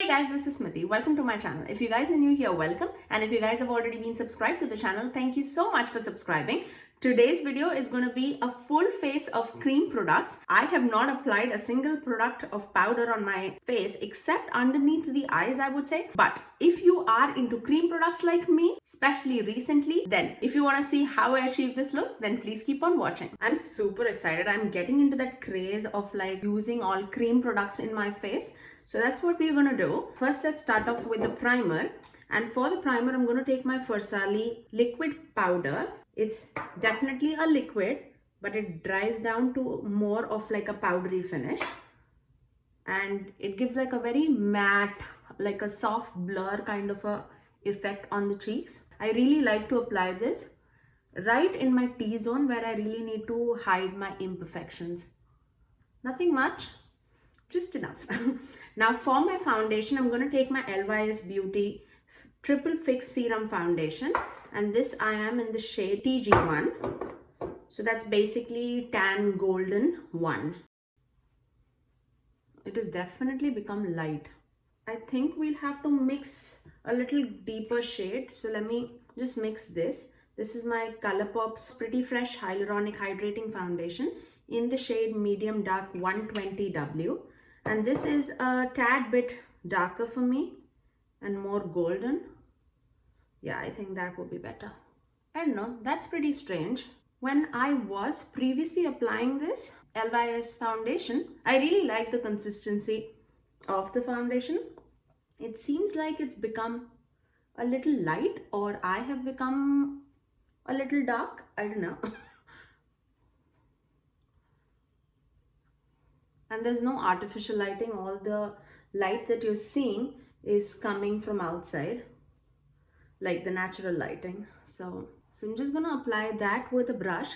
guys, this is Smithy. Welcome to my channel. If you guys are new here, welcome. And if you guys have already been subscribed to the channel, thank you so much for subscribing. Today's video is going to be a full face of cream products. I have not applied a single product of powder on my face except underneath the eyes, I would say. But if you are into cream products like me, especially recently, then if you want to see how I achieve this look, then please keep on watching. I'm super excited. I'm getting into that craze of like using all cream products in my face. So that's what we're going to do. First, let's start off with the primer. And for the primer, I'm going to take my Forsali liquid powder. It's definitely a liquid, but it dries down to more of like a powdery finish. And it gives like a very matte, like a soft blur kind of a effect on the cheeks. I really like to apply this right in my T-zone where I really need to hide my imperfections. Nothing much. Just enough. Now for my foundation, I'm going to take my LYS Beauty Triple Fix Serum Foundation, and this I am in the shade TG1. So that's basically tan golden 1. It has definitely become light. I think we'll have to mix a little deeper shade. So let me just mix this. This is my Colourpop's Pretty Fresh Hyaluronic Hydrating Foundation in the shade Medium Dark 120W. And this is a tad bit darker for me and more golden. Yeah, I think that would be better. I don't know, that's pretty strange. When I was previously applying this LYS foundation, I really like the consistency of the foundation. It seems like it's become a little light, or I have become a little dark. I don't know. And there's no artificial lighting. All the light that you're seeing is coming from outside, like the natural lighting. So I'm just going to apply that with a brush,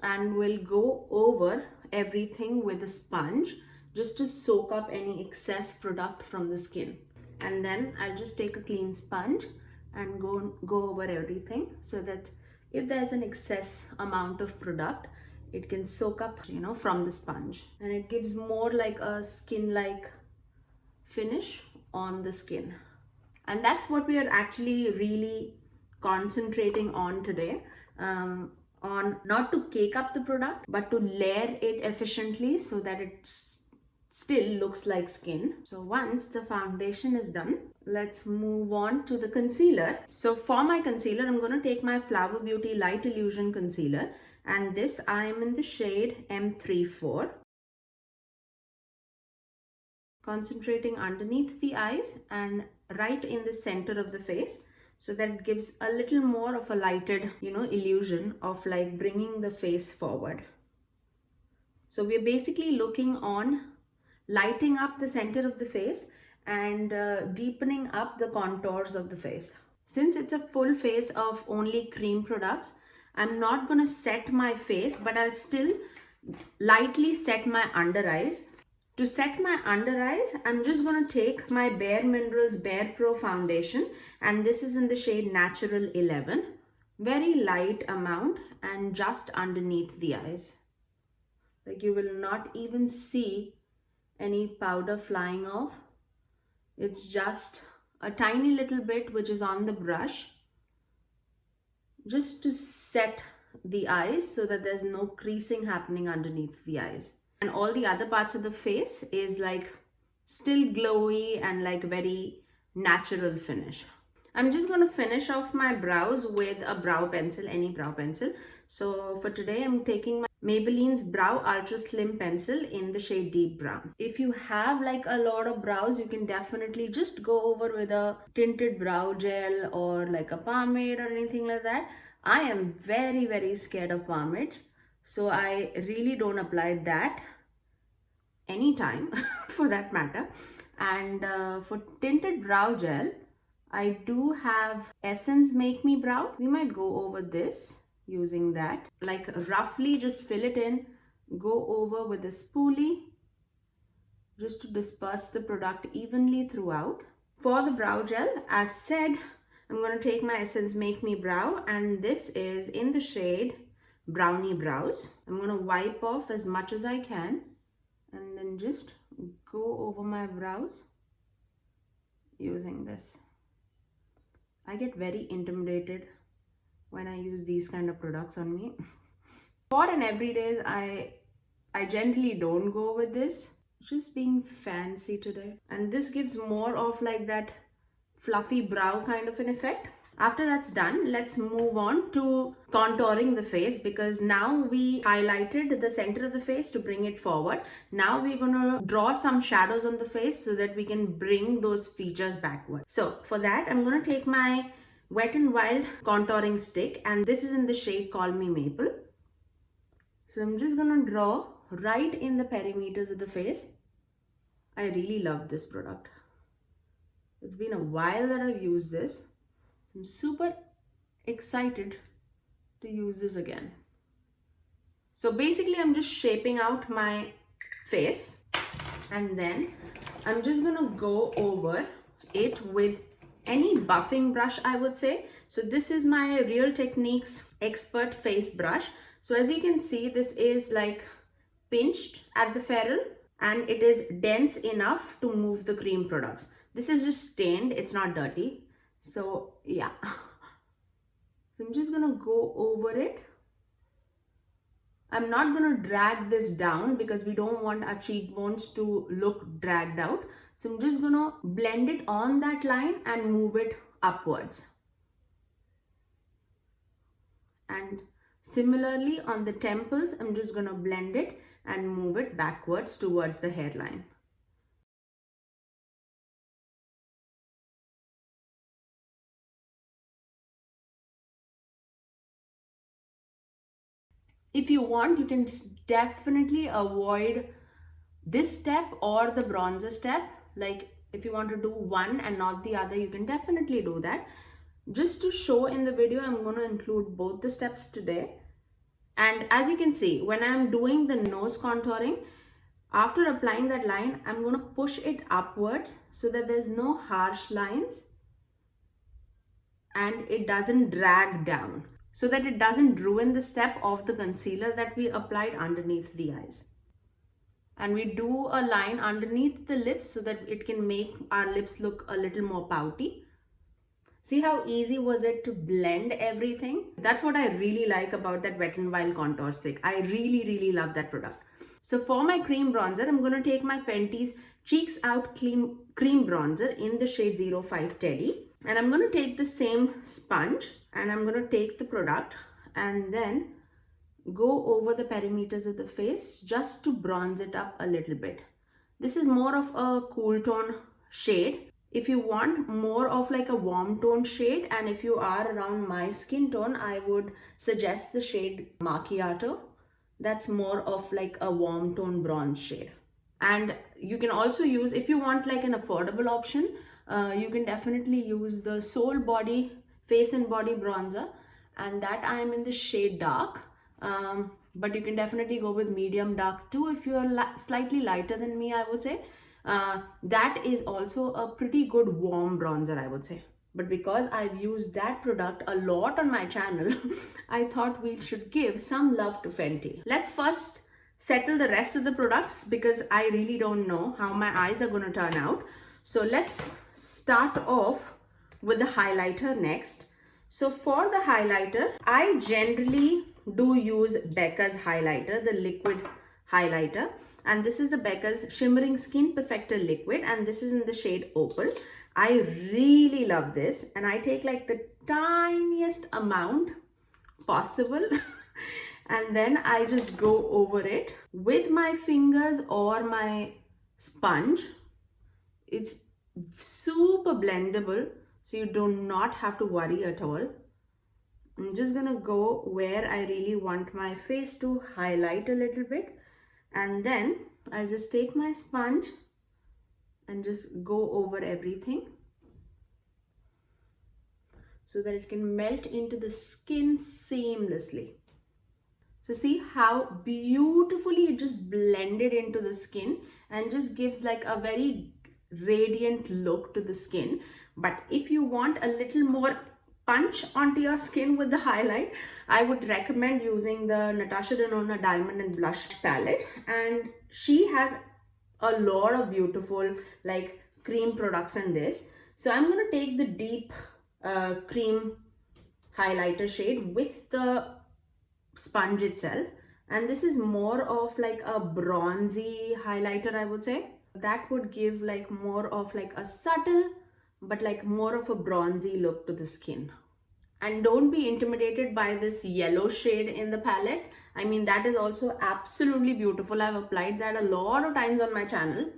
and we'll go over everything with a sponge just to soak up any excess product from the skin. And then I'll just take a clean sponge and go over everything so that if there's an excess amount of product, it can soak up, from the sponge. And it gives more like a skin-like finish on the skin. And that's what we are actually really concentrating on today. On not to cake up the product, but to layer it efficiently so that it still looks like skin. So once the foundation is done, let's move on to the concealer. So for my concealer, I'm going to take my Flower Beauty Light Illusion Concealer. And this I am in the shade M34. Concentrating underneath the eyes and right in the center of the face, so that it gives a little more of a lighted, illusion of like bringing the face forward. So we're basically looking on lighting up the center of the face and deepening up the contours of the face. Since it's a full face of only cream products, I'm not going to set my face, but I'll still lightly set my under eyes. To set my under eyes, I'm just going to take my Bare Minerals Bare Pro Foundation, and this is in the shade Natural 11. Very light amount and just underneath the eyes. Like you will not even see any powder flying off. It's just a tiny little bit which is on the brush, just to set the eyes so that there's no creasing happening underneath the eyes. And all the other parts of the face is like still glowy and like very natural finish. I'm just going to finish off my brows with a brow pencil, any brow pencil. So for today, I'm taking my Maybelline's Brow Ultra Slim Pencil in the shade Deep Brown. If you have like a lot of brows, you can definitely just go over with a tinted brow gel or like a pomade or anything like that. I am very, very scared of pomades, so I really don't apply that anytime for that matter. And for tinted brow gel, I do have Essence Make Me Brow. We might go over this using that. Like roughly just fill it in, go over with a spoolie just to disperse the product evenly throughout. For the brow gel, as said, I'm going to take my Essence Make Me Brow, and this is in the shade Brownie Brows. I'm going to wipe off as much as I can and then just go over my brows using this. I get very intimidated when I use these kind of products on me. For an everydays, I generally don't go with this. Just being fancy today. And this gives more of like that fluffy brow kind of an effect. After that's done, let's move on to contouring the face, because now we highlighted the center of the face to bring it forward. Now we're gonna draw some shadows on the face so that we can bring those features backward. So for that, I'm gonna take my Wet n Wild contouring stick, and this is in the shade Call Me Maple. So I'm just gonna draw right in the perimeters of the face. I really love this product. It's been a while that I've used this. I'm super excited to use this again. So basically I'm just shaping out my face, and then I'm just gonna go over it with any buffing brush, I would say. So this is my Real Techniques Expert Face Brush. So as you can see, this is like pinched at the ferrule and it is dense enough to move the cream products. This is just stained, it's not dirty. So yeah, so I'm just gonna go over it. I'm not gonna drag this down because we don't want our cheekbones to look dragged out. So I'm just gonna blend it on that line and move it upwards. And similarly on the temples, I'm just gonna blend it and move it backwards towards the hairline. If you want, you can definitely avoid this step or the bronzer step. Like if you want to do one and not the other, you can definitely do that. Just to show in the video, I'm going to include both the steps today. And as you can see, when I'm doing the nose contouring, after applying that line, I'm going to push it upwards so that there's no harsh lines and it doesn't drag down, so that it doesn't ruin the step of the concealer that we applied underneath the eyes. And we do a line underneath the lips so that it can make our lips look a little more pouty. See how easy was it to blend everything? That's what I really like about that Wet n Wild contour stick. I really love that product. So for my cream bronzer, I'm going to take my Fenty's Cheeks Out cream bronzer in the shade 05 Teddy. And I'm going to take the same sponge and I'm going to take the product and then go over the perimeters of the face just to bronze it up a little bit. This is more of a cool tone shade. If you want more of like a warm tone shade, and if you are around my skin tone, I would suggest the shade Macchiato. That's more of like a warm tone bronze shade. And you can also use, if you want like an affordable option, you can definitely use the Soul Body Face and Body Bronzer, and that I am in the shade dark. But you can definitely go with medium dark too if you're slightly lighter than me, I would say. That is also a pretty good warm bronzer, I would say. But because I've used that product a lot on my channel, I thought we should give some love to Fenty. Let's first settle the rest of the products because I really don't know how my eyes are going to turn out. So let's start off with the highlighter next. So for the highlighter, I generally do use Becca's highlighter, the liquid highlighter, and this is the Becca's Shimmering Skin Perfector liquid, and this is in the shade Opal. I really love this, and I take like the tiniest amount possible and then I just go over it with my fingers or my sponge. It's super blendable, so you do not have to worry at all. I'm just gonna go where I really want my face to highlight a little bit, and then I'll just take my sponge and just go over everything so that it can melt into the skin seamlessly. So see how beautifully it just blended into the skin and just gives like a very radiant look to the skin. But if you want a little more punch onto your skin with the highlight, I would recommend using the Natasha Denona Diamond and Blush palette, and she has a lot of beautiful like cream products in this. So I'm going to take the deep cream highlighter shade with the sponge itself, and this is more of like a bronzy highlighter, I would say. That would give like more of like a subtle but like more of a bronzy look to the skin. And don't be intimidated by this yellow shade in the palette. I mean, that is also absolutely beautiful. I've applied that a lot of times on my channel.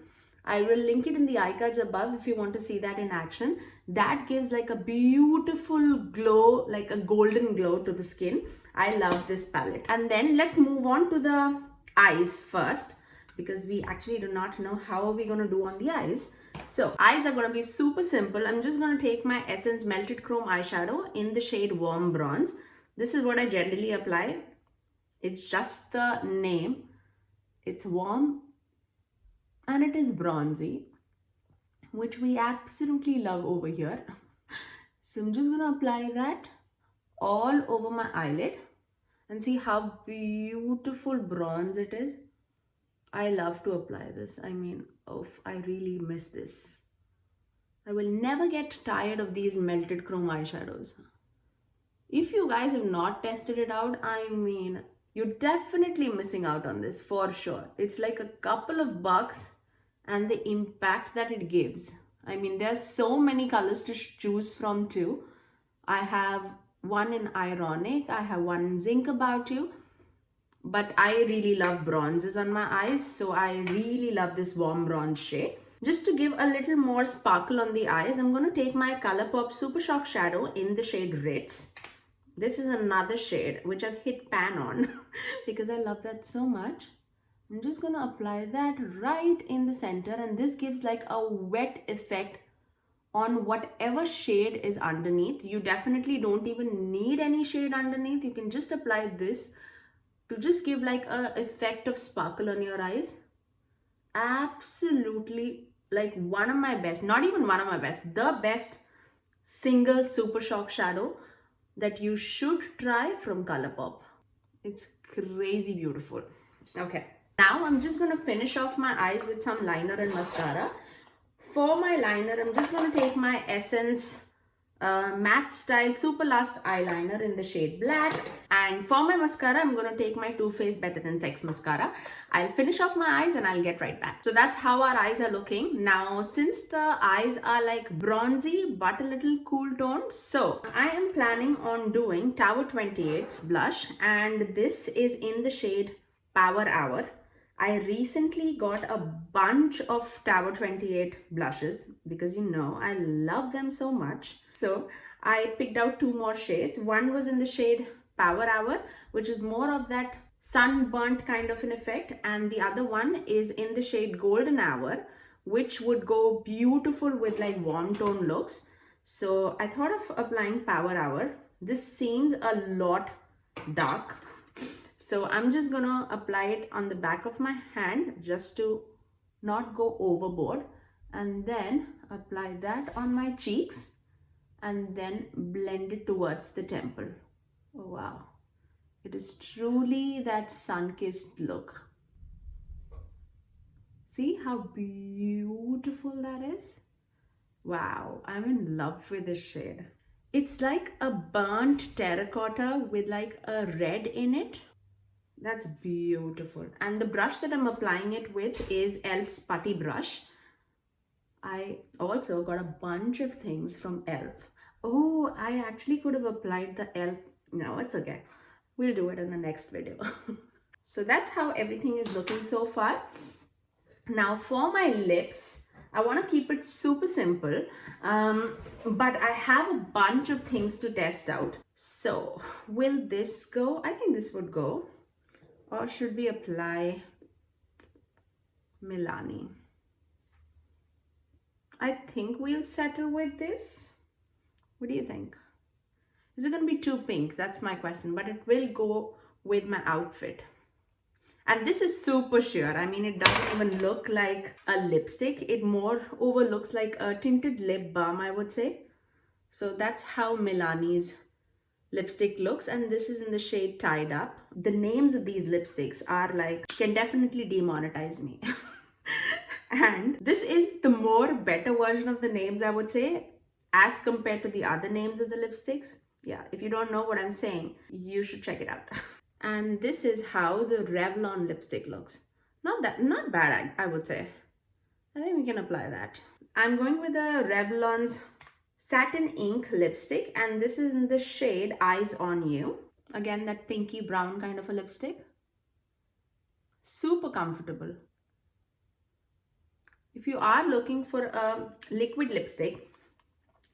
I will link it in the iCards above if you want to see that in action. That gives like a beautiful glow, like a golden glow to the skin. I love this palette. And then let's move on to the eyes first, because we actually do not know how are we going to do on the eyes. So eyes are going to be super simple. I'm just going to take my Essence Melted Chrome eyeshadow in the shade Warm Bronze. This is what I generally apply. It's just the name. It's warm and it is bronzy, which we absolutely love over here. So I'm just going to apply that all over my eyelid and see how beautiful bronze it is. I love to apply this. I mean, oh, I really miss this. I will never get tired of these melted chrome eyeshadows. If you guys have not tested it out, I mean, you're definitely missing out on this for sure. It's like a couple of bucks and the impact that it gives. I mean, there's so many colors to choose from too. I have one in Ironic, I have one in Zinc About You. But I really love bronzes on my eyes, so I really love this warm bronze shade. Just to give a little more sparkle on the eyes, I'm going to take my ColourPop Super Shock Shadow in the shade Ritz. This is another shade which I've hit pan on because I love that so much. I'm just going to apply that right in the center, and this gives like a wet effect on whatever shade is underneath. You definitely don't even need any shade underneath. You can just apply this to just give like a effect of sparkle on your eyes. Absolutely like one of my best, not even one of my best, the best single Super Shock shadow that you should try from ColourPop. It's crazy beautiful. Okay, now I'm just going to finish off my eyes with some liner and mascara. For my liner, I'm just going to take my Essence Matte Style Super Last eyeliner in the shade Black, and for my mascara I'm going to take my Too Faced Better Than Sex mascara. I'll finish off my eyes and I'll get right back. So that's how our eyes are looking now. Since the eyes are like bronzy but a little cool toned, so I am planning on doing Tower 28's blush, and this is in the shade Power Hour. I recently got a bunch of Tower 28 blushes because you know I love them so much. So I picked out two more shades. One was in the shade Power Hour, which is more of that sunburnt kind of an effect, and the other one is in the shade Golden Hour, which would go beautiful with like warm tone looks. So I thought of applying Power Hour. This seems a lot dark, so I'm just gonna apply it on the back of my hand just to not go overboard, and then apply that on my cheeks and then blend it towards the temple. Oh, wow. It is truly that sun-kissed look. See how beautiful that is? Wow, I'm in love with this shade. It's like a burnt terracotta with like a red in it. That's beautiful. And the brush that I'm applying it with is e.l.f.'s Putty Brush. I also got a bunch of things from e.l.f. Oh, I actually could have applied the e.l.f. No, it's okay. We'll do it in the next video. So that's how everything is looking so far. Now for my lips, I want to keep it super simple, but I have a bunch of things to test out. So will this go? I think this would go. Or should we apply Milani? I think we'll settle with this. What do you think? Is it going to be too pink? That's my question, but it will go with my outfit. And this is super sheer. I mean, it doesn't even look like a lipstick. It more over looks like a tinted lip balm, I would say. So that's how Milani's lipstick looks, and this is in the shade Tied Up. The names of these lipsticks are like, can definitely demonetize me. And this is the more better version of the names, I would say. as compared to the other names of the lipsticks. Yeah, if you don't know what I'm saying, you should check it out. And this is how the Revlon lipstick looks. Not bad, I would say. I think we can apply that. I'm going with the Revlon's Satin Ink lipstick, and this is in the shade Eyes on You. Again, that pinky brown kind of a lipstick. Super comfortable. If you are looking for a liquid lipstick,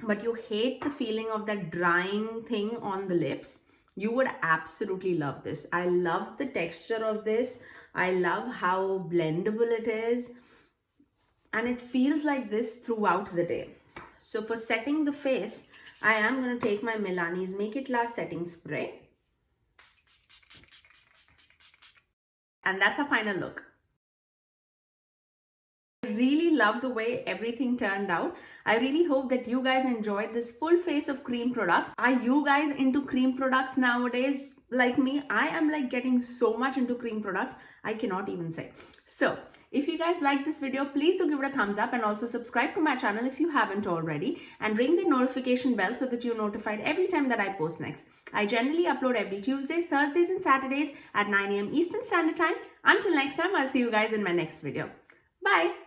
but you hate the feeling of that drying thing on the lips, you would absolutely love this. I love the texture of this. I love how blendable it is. And it feels like this throughout the day. So for setting the face, I am going to take my Milani's Make It Last setting spray. And that's a final look. I really love the way everything turned out. I really hope that you guys enjoyed this full face of cream products. Are you guys into cream products nowadays like me? I am like getting so much into cream products, I cannot even say. So if you guys like this video, please do give it a thumbs up and also subscribe to my channel if you haven't already, and ring the notification bell so that you're notified every time that I post next. I generally upload every Tuesdays, Thursdays and Saturdays at 9 AM Eastern Standard Time. Until next time, I'll see you guys in my next video. Bye.